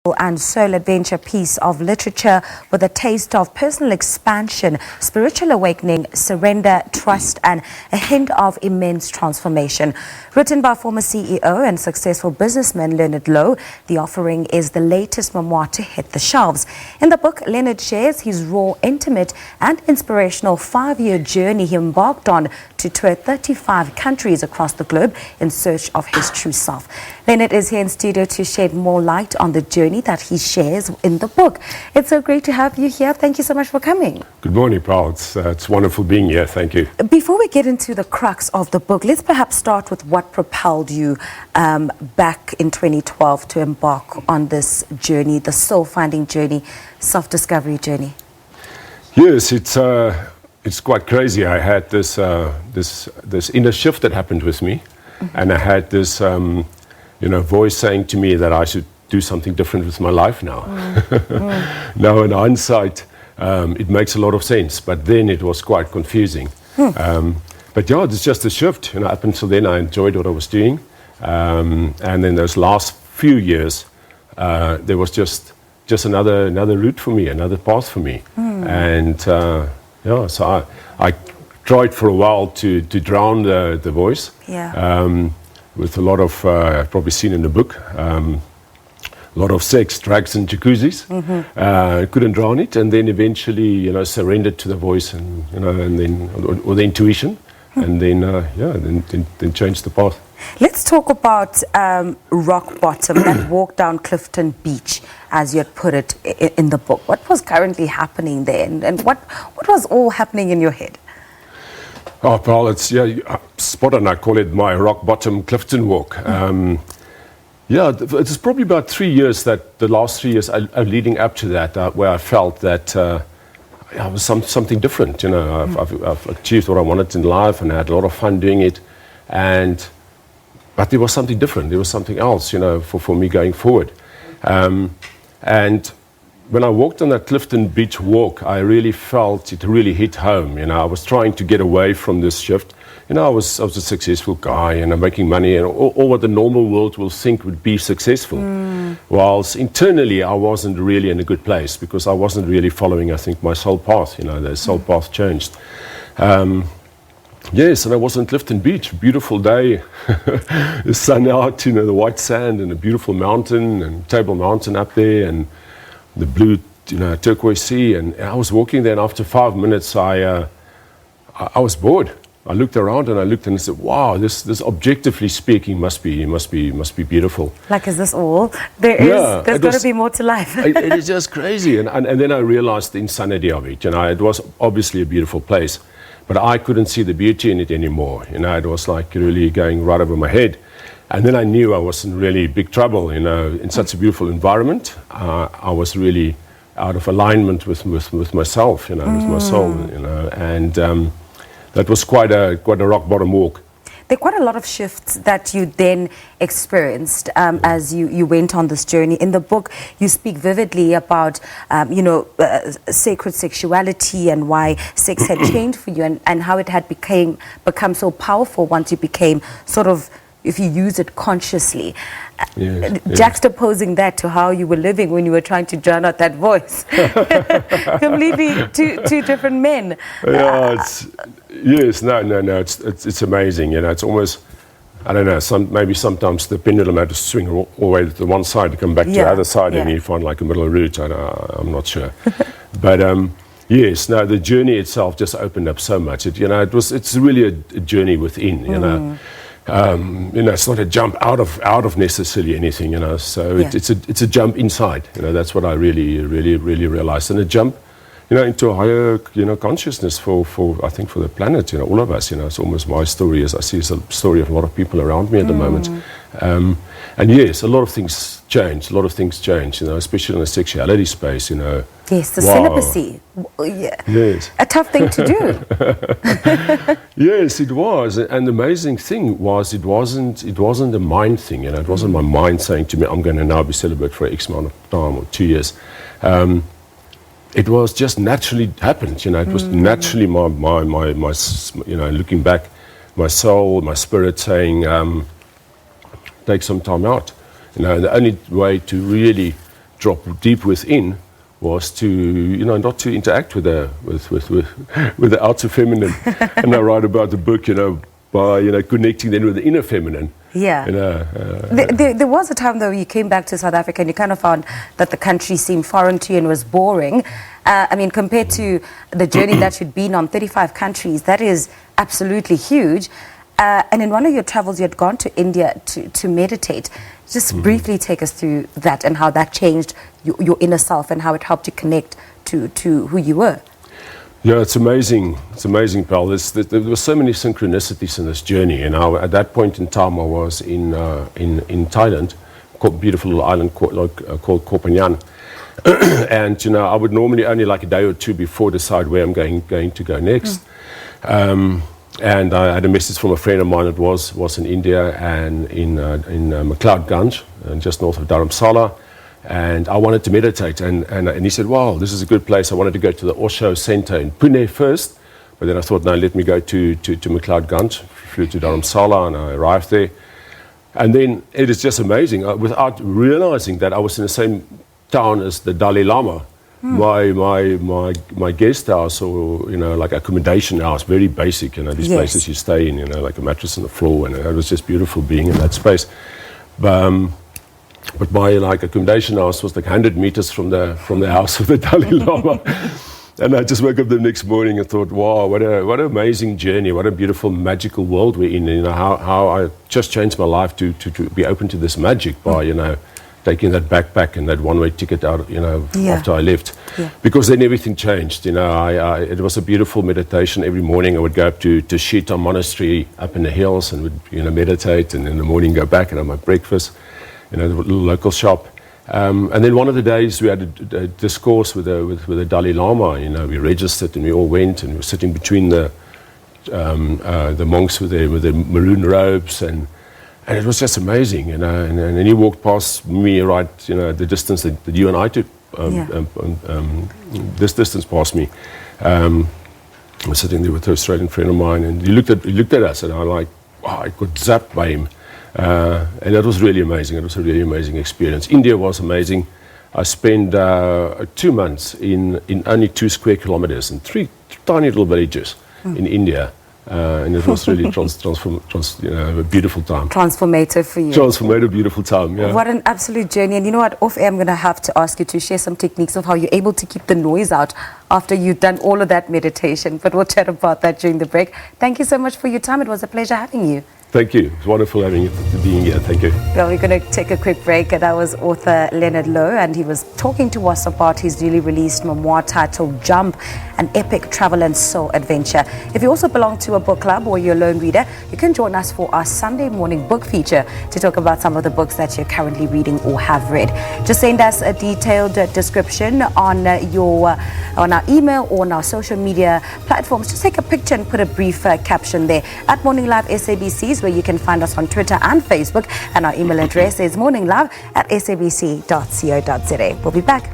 and soul adventure piece of literature with a taste of personal expansion, spiritual awakening, surrender, trust, and a hint of immense transformation. Written by former CEO and successful businessman Lenerd Louw, the offering is the latest memoir to hit the shelves. In the book, Lenerd shares his raw, intimate, and inspirational 5-year journey he embarked on to tour 35 countries across the globe in search of his true self. Lenerd is here in studio to shed more light on the journey that he shares in the book. It's so great to have you here. Thank you so much for coming. Good morning, Paul. It's wonderful being here. Thank you. Before we get into the crux of the book, let's perhaps start with what propelled you back in 2012 to embark on this journey, the soul-finding journey, self-discovery journey. Yes, it's quite crazy. I had this inner shift that happened with me, and I had this voice saying to me that I should do something different with my life now. Now in hindsight, it makes a lot of sense, but then it was quite confusing. But yeah, it's just a shift. Up until then, I enjoyed what I was doing, and then those last few years, there was just another route for me, another path for me, and so I tried for a while to drown the voice. With a lot of, probably seen in the book, a lot of sex, drugs, and jacuzzis. Couldn't drown it, and then eventually, surrendered to the voice, and then or the intuition, and then changed the path. Let's talk about rock bottom, that walk down Clifton Beach, as you had put it in the book. What was currently happening there, and what was all happening in your head? Oh, Paul, it's spot on. I call it my rock bottom Clifton walk. It's probably about 3 years, that the last 3 years leading up to that, where I felt that I was something different. I've achieved what I wanted in life, and I had a lot of fun doing it. But there was something different. There was something else, for me going forward. And when I walked on that Clifton Beach walk, I really felt it really hit home. I was trying to get away from this shift. I was a successful guy, making money, and all what the normal world will think would be successful. Whilst internally, I wasn't really in a good place, because I wasn't really following, I think, my soul path. The soul path changed. Yes, and I was on Clifton Beach, beautiful day, the sun out, the white sand, and a beautiful mountain, and Table Mountain up there, and the blue, turquoise sea. And I was walking there, and after 5 minutes, I was bored. I looked around, and I said, "Wow, this objectively speaking must be beautiful." Like, is this all? There's got to be more to life. It is just crazy, and then I realized the insanity of it. It was obviously a beautiful place, but I couldn't see the beauty in it anymore. It was like really going right over my head. And then I knew I was in really big trouble, in such a beautiful environment. I was really out of alignment with myself, with my soul, and that was quite a rock bottom walk. There are quite a lot of shifts that you then experienced as you went on this journey. In the book, you speak vividly about, sacred sexuality, and why sex had changed for you, and how it had become so powerful once you became sort of, if you use it consciously. Juxtaposing that to how you were living when you were trying to drown out that voice. Completely two different men. It's amazing. It's almost, I don't know, maybe sometimes the pendulum had to swing all the way to one side to come back to the other side, and you find like a middle route. I'm not sure. But the journey itself just opened up so much. It's really a journey within, it's not a jump out of necessarily anything, So it's a jump inside. That's what I really realized, and a jump, into a higher, consciousness for I think for the planet, all of us. It's almost my story, as I see it's a story of a lot of people around me at the moment. And yes, a lot of things change. Especially in the sexuality space. Yes, the celibacy. Yes. A tough thing to do. Yes, it was. And the amazing thing was, it wasn't a mind thing. It wasn't my mind saying to me, "I'm going to now be celibate for X amount of time or 2 years." It was just naturally happened. It was naturally my looking back, my soul, my spirit saying, take some time out. The only way to really drop deep within was to, not to interact with the outer feminine. And I write about the book, by, connecting then with the inner feminine. Yeah. There was a time, though, you came back to South Africa and you kind of found that the country seemed foreign to you and was boring. Compared to the journey that you'd been on, 35 countries, that is absolutely huge. And in one of your travels, you had gone to India to meditate. Just briefly take us through that and how that changed your inner self and how it helped you connect to who you were. Yeah, it's amazing. It's amazing, pal. There were so many synchronicities in this journey. And at that point in time, I was in Thailand, a beautiful little island called Koh Phangan. And, I would normally only like a day or two before decide where I'm going to go next. And I had a message from a friend of mine that was in India and in McLeod Ganj, just north of Dharamsala. And I wanted to meditate. And he said, wow, this is a good place. I wanted to go to the Osho Center in Pune first. But then I thought, no, let me go to McLeod Ganj. Flew to Dharamsala and I arrived there. And then it is just amazing. Without realizing that I was in the same town as the Dalai Lama. My guest house, or like accommodation house, very basic. These places you stay in, like a mattress on the floor, and it was just beautiful being in that space. But my accommodation house was like 100 meters from the house of the Dalai Lama. And I just woke up the next morning and thought, wow, what an amazing journey, what a beautiful magical world we're in. How I just changed my life to be open to this magic by taking that backpack and that one-way ticket out, after I left. Yeah. Because then everything changed, it was a beautiful meditation. Every morning I would go up to Shita Monastery up in the hills and would, meditate, and in the morning go back and have my breakfast, the little local shop. And then one of the days we had a discourse with the Dalai Lama, we registered and we all went and we were sitting between the monks with their maroon robes and it was just amazing, and then he walked past me right, the distance that you and I took, this distance past me. I was sitting there with an Australian friend of mine, and he looked at us, and I got zapped by him, and that was really amazing. It was a really amazing experience. India was amazing. I spent 2 months in only 2 square kilometers in 3 tiny little villages in India. And it was really a beautiful time. Transformative for you. Transformative, beautiful time, yeah. What an absolute journey. And you know what, off air, I'm going to have to ask you to share some techniques of how you're able to keep the noise out after you've done all of that meditation. But we'll chat about that during the break. Thank you so much for your time. It was a pleasure having you. Thank you. It's wonderful being here. Thank you. Well, we're going to take a quick break. That was author Lenerd Louw, and he was talking to us about his newly released memoir titled Jump, an epic travel and soul adventure. If you also belong to a book club or you're a lone reader, you can join us for our Sunday morning book feature to talk about some of the books that you're currently reading or have read. Just send us a detailed description on our email or on our social media platforms. Just take a picture and put a brief caption there. At Morning Live SABC, where you can find us on Twitter and Facebook, and our email address is morninglive@sabc.co.za. We'll be back.